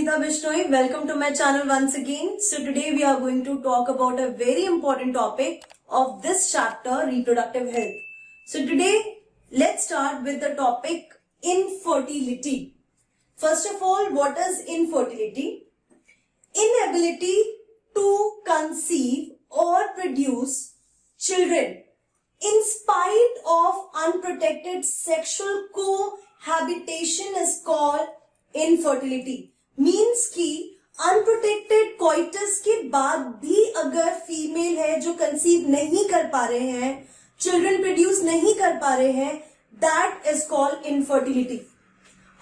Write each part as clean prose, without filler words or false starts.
Geeta Bishnoi. Welcome to my channel once again. So today we are going to talk about a very important topic of this chapter, reproductive health. So today let's start with the topic infertility. First of all, what is infertility? Inability to conceive or produce children in spite of unprotected sexual cohabitation is called infertility. Means कि unprotected coitus के बाद भी अगर female है जो conceive नहीं कर पा रहे हैं, चिल्ड्रन प्रोड्यूस नहीं कर पा रहे हैं, दैट इज कॉल्ड इनफर्टिलिटी.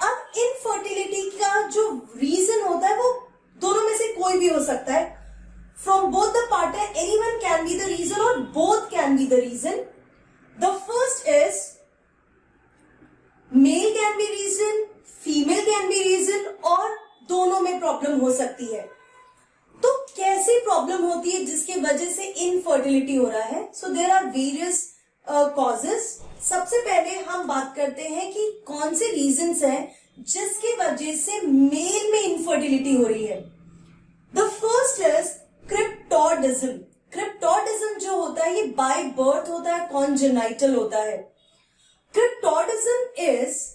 अब इनफर्टिलिटी का जो रीजन होता है वो दोनों में से कोई भी हो सकता है. From both the partner anyone can be the reason और both can be the reason. The first is male can be reason, female can be reason और दोनों में प्रॉब्लम हो सकती है. तो कैसी प्रॉब्लम होती है जिसके वजह से इनफर्टिलिटी हो रहा है? So there are various causes. सबसे पहले हम बात करते हैं कि कौन से रीजंस हैं जिसके वजह से मेल में इनफर्टिलिटी हो रही है. The first is cryptorchidism. Cryptorchidism जो होता है ये बाय बर्थ होता है, कॉन्जेनाइटल होता है. क्रिप्टोडिज्म is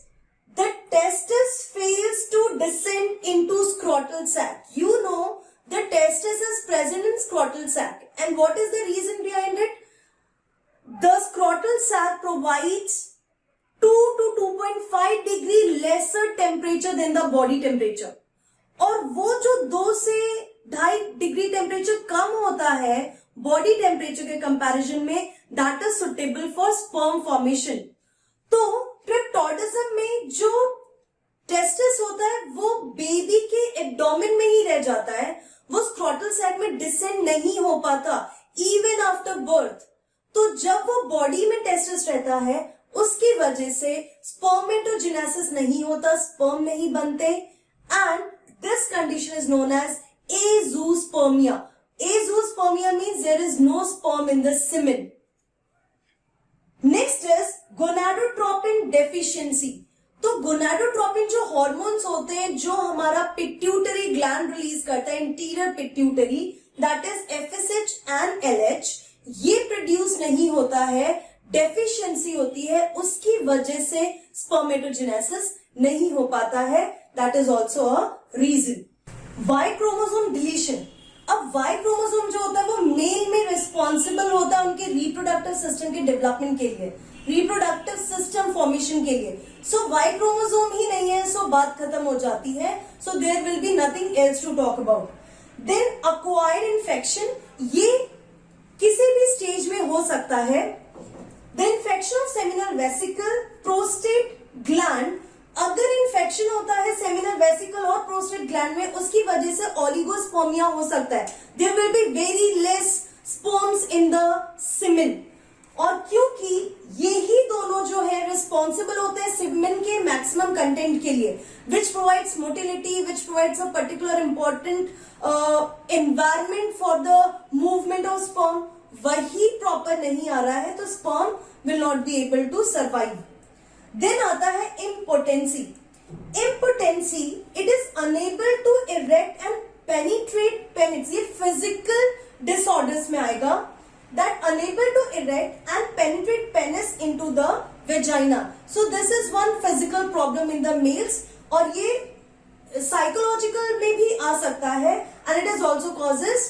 the testis fails to descend into scrotal sac. You know the testis is present in scrotal sac, and what is the reason behind it? The scrotal sac provides 2 to 2.5 degree lesser temperature than the body temperature. और वो जो 2 से 2.5 degree temperature कम होता है body temperature के comparison में, that is suitable for sperm formation. तो क्रिप्टोडिज्म में जो टेस्टिस होता है वो बेबी के एब्डोमेन में ही रह जाता है, वो स्क्रोटल सैक में डिसेंड नहीं हो पाता इवन आफ्टर बर्थ. तो जब वो बॉडी में टेस्टिस रहता है उसकी वजह से स्पर्मेटोजेनेसिस नहीं होता, स्पर्म नहीं बनते, and this condition is known as azoospermia. Azoospermia means there is no sperm in the semen. Next is gonadotropin deficiency. तो गोनाडोट्रोपिन जो हार्मोन्स होते हैं जो हमारा पिट्यूटरी ग्लैंड रिलीज करता है, interior pituitary, that is FSH and LH, ये produce नहीं होता है, डेफिशिएंसी होती है, उसकी वजह से स्पर्मेटोजेनेसिस नहीं हो पाता है. That is also a reason. Y chromosome deletion. अब वाई क्रोमोसोम जो होता है वो मेल में रिस्पॉन्सिबल होता है उनके रिप्रोडक्टिव सिस्टम के डेवलपमेंट के लिए, रिप्रोडक्टिव सिस्टम फॉर्मेशन के लिए. सो वाई क्रोमोसोम ही नहीं है, सो बात खत्म हो जाती है. So there will be nothing else to talk about. Then acquired infection, ये किसी भी स्टेज में हो सकता है. The infection of seminal vesicle, prostate gland. अगर इन्फेक्शन होता है सेमिनल वेसिकल और प्रोस्टेट ग्लैंड में, उसकी वजह से ओलिगोस्पर्मिया हो सकता है. There will be very less sperms in the semen. और क्योंकि यही दोनों जो है रिस्पॉन्सिबल होते हैं सीमेन के मैक्सिमम कंटेंट के लिए, which provides motility, which provides a particular important environment for the movement of sperm, वही प्रॉपर नहीं आ रहा है तो sperm will not be able to survive. Then आता है impotency. Impotency, it is unable to erect and penetrate penis. ये physical disorders में आएगा. That unable to erect and penetrate penis into the vagina. So this is one physical problem in the males, और ये psychological में भी आ सकता है, and it is also causes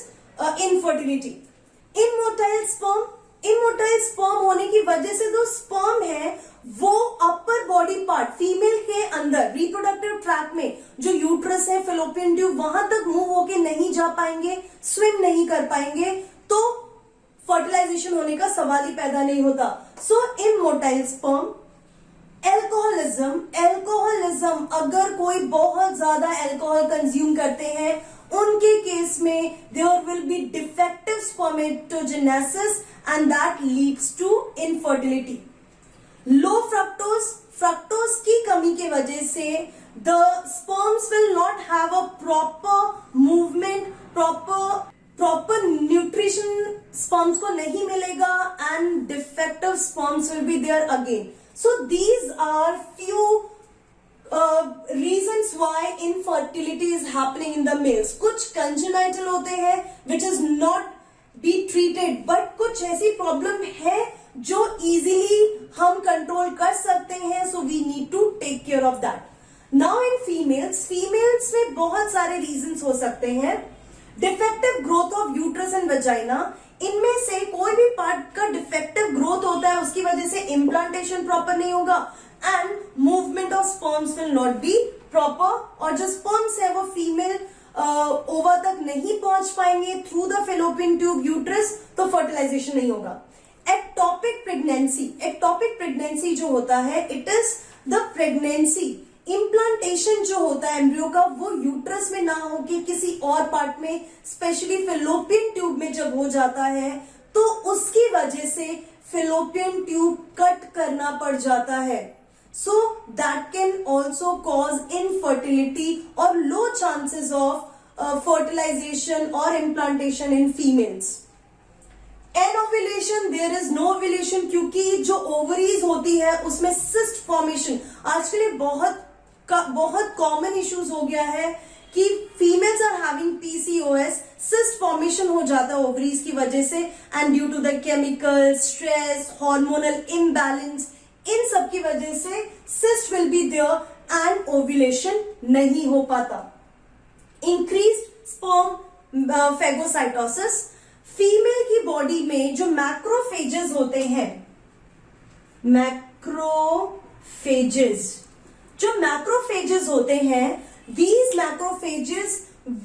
infertility. Immotile sperm. Immotile sperm होने की वजह से जो स्पर्म है वो अपर बॉडी पार्ट फीमेल के अंदर रिप्रोडक्टिव ट्रैक में जो यूट्रस है, फेलोपियन ट्यूब, वहां तक मूव होके नहीं जा पाएंगे, स्विम नहीं कर पाएंगे, तो फर्टिलाइजेशन होने का सवाल ही पैदा नहीं होता. सो इमोटाइल स्पर्म. एल्कोहलिज्म. एल्कोहलिज्म, अगर कोई बहुत ज्यादा एल्कोहल कंज्यूम करते हैं उनके केस में there will be defective spermatogenesis and that leads to infertility. Low fructose. Fructose की कमी के वजह से the sperms will not have a proper movement, proper nutrition sperms को नहीं मिलेगा, and defective sperms will be there again. So these are few reasons why infertility is happening in the males. कुछ congenital होते हैं which is not be treated, but कुछ ऐसी problem है जो easily हम control कर सकते हैं, so we need to take care of that. Now in females में बहुत सारे reasons हो सकते हैं. Defective growth of uterus and vagina, इनमें से कोई भी पार्ट का डिफेक्टिव ग्रोथ होता है, उसकी वजह से इम्प्लांटेशन प्रॉपर नहीं होगा and movement of sperms will not B proper, और जो स्पर्म्स है वो फीमेल ओवा तक नहीं पहुंच पाएंगे through the fallopian tube uterus, तो फर्टिलाइजेशन नहीं होगा. एक्टोपिक प्रेगनेंसी जो होता है, it is the pregnancy, implantation जो होता है एम्ब्रियो का वो यूट्रस में ना होके किसी और पार्ट में, स्पेशली फेलोपियन ट्यूब में जब हो जाता है तो उसकी वजह से फेलोपियन ट्यूब कट करना पड़ जाता है. So that can also cause infertility और लो चांसेस ऑफ फर्टिलाइजेशन और implantation in females. Anovulation, there is no ovulation, क्योंकि जो ओवरीज होती है उसमें सिस्ट फॉर्मेशन आजकल बहुत कॉमन इश्यूज हो गया है कि females are having PCOS, cyst formation हो जाता है ओवरीज की वजह से, and due to the chemical stress, hormonal imbalance, इन सब की वजह से cyst will be there and ovulation नहीं हो पाता. इंक्रीज्ड स्पर्म फेगोसाइटोसिस, फीमेल की बॉडी में जो मैक्रोफेजेस होते हैं, जो मैक्रोफेजेस होते हैं, these macrophages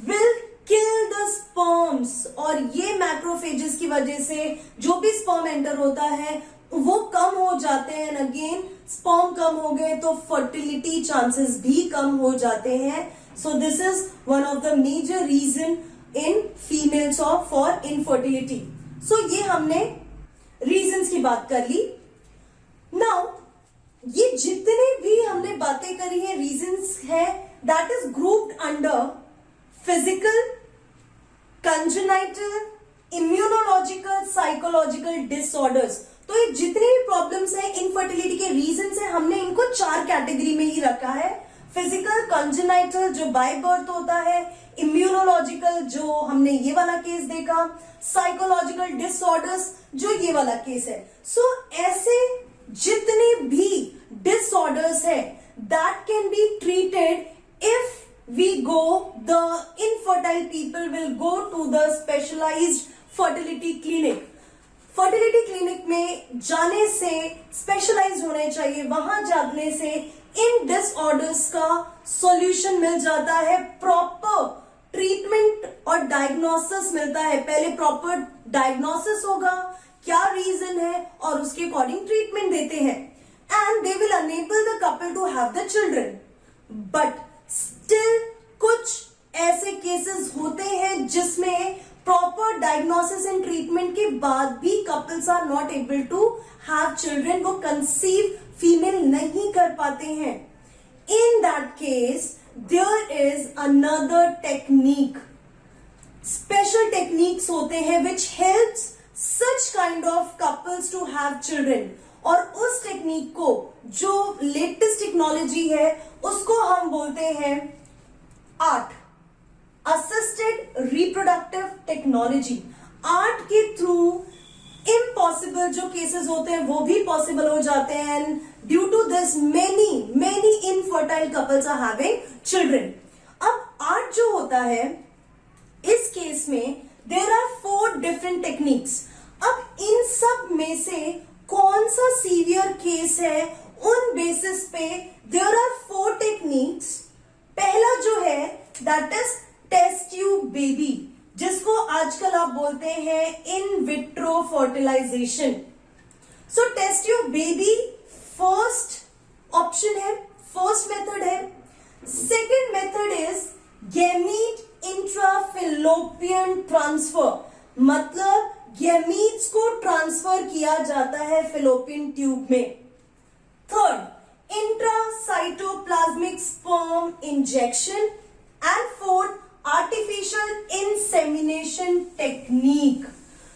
will kill the sperms, और ये मैक्रोफेजेस की वजह से जो भी स्पर्म एंटर होता है वो कम हो जाते हैं. अगेन स्पर्म कम हो गए तो फर्टिलिटी चांसेस भी कम हो जाते हैं. So this is one of the major reason in females of for infertility. So ये हमने रीजंस की बात कर ली. नाउ ये जितने भी हमने बातें करी है रीजंस है, that is grouped under physical, congenital, immunological, psychological disorders. तो ये जितनी भी प्रॉब्लम्स हैं इनफर्टिलिटी के रीजंस है, हमने इनको 4 कैटेगरी में ही रखा है. फिजिकल, कंजेनाइटल जो बाय बर्थ होता है, इम्यूनोलॉजिकल जो हमने ये वाला केस देखा, साइकोलॉजिकल डिसऑर्डर्स जो ये वाला केस है. सो ऐसे जितने भी डिसऑर्डर्स है that can be treated if we go, the infertile people will go to the specialized fertility clinic. Fertility clinic में जाने से स्पेशलाइज्ड होने चाहिए, वहां जाने से इन डिसऑर्डर्स का सॉल्यूशन मिल जाता है, प्रॉपर ट्रीटमेंट और डायग्नोसिस मिलता है. पहले प्रॉपर डायग्नोसिस होगा, क्या रीजन है, और उसके अकॉर्डिंग ट्रीटमेंट देते हैं, and they will enable the couple to have the children. But still कुछ ऐसे केसेस होते हैं जिसमें प्रॉपर डायग्नोसिस एंड ट्रीटमेंट के बाद भी couples are not able to have children, वो कंसीव फीमेल नहीं कर पाते हैं. In that case there is another technique, special techniques होते हैं which helps such kind of couples to have children. और उस टेक्निक को, जो लेटेस्ट टेक्नोलॉजी है, उसको हम बोलते हैं ART, assisted reproductive technology. ART के थ्रू इम्पॉसिबल जो केसेस होते हैं वो भी पॉसिबल हो जाते हैं, and due to this many infertile couples are having children. अब आर्ट जो होता है, इस केस में देयर आर 4 डिफरेंट टेक्निक्स. अब इन सब में से कौन सा सीवियर केस है, उन बेसिस पे देयर आर 4 टेक्निक्स. पहला जो है that is test tube baby, जिसको आजकल आप बोलते हैं in vitro fertilisation. So test tube baby first option है, फर्स्ट मेथड है. Second method is gamete intrafallopian transfer, मतलब गैमीट्स को ट्रांसफर किया जाता है फिलोपियन ट्यूब में. Third, intracytoplasmic sperm injection, and fourth, artificial insemination technique.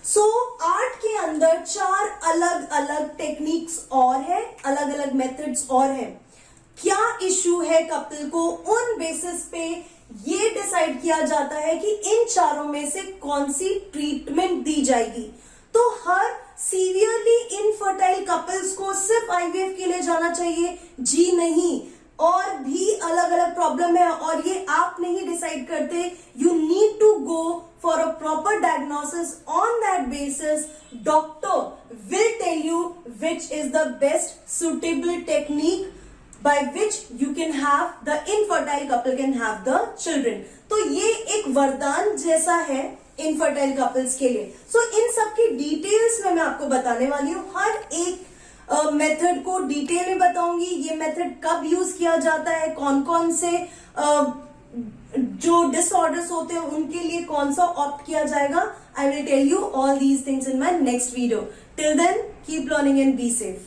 So ART के अंदर 4 अलग अलग टेक्निक्स और है, अलग अलग मेथड्स और है. क्या इशू है कपल को, उन बेसिस पे ये डिसाइड किया जाता है कि इन चारों में से कौन सी ट्रीटमेंट दी जाएगी। तो हर सीवियरली इनफर्टाइल कपल्स को सिर्फ आईवीएफ के लिए जाना चाहिए? जी नहीं, और भी अलग अलग प्रॉब्लम है और ये आप नहीं डिसाइड करते। You need to go for a proper diagnosis. On that basis doctor will tell you which is the best suitable technique by which you can have the infertile couple can have the children। तो ये एक वरदान जैसा है infertile couples के लिए। सो इन सब की डिटेल्स में मैं आपको बताने वाली हूँ, हर एक मेथड को डिटेल में बताऊंगी। ये मेथड कब यूज किया जाता है, कौन कौन से जो डिसऑर्डर्स होते हैं उनके लिए कौन सा ऑप्ट किया जाएगा। I will tell you all these things in my next video. Till then keep learning and be safe.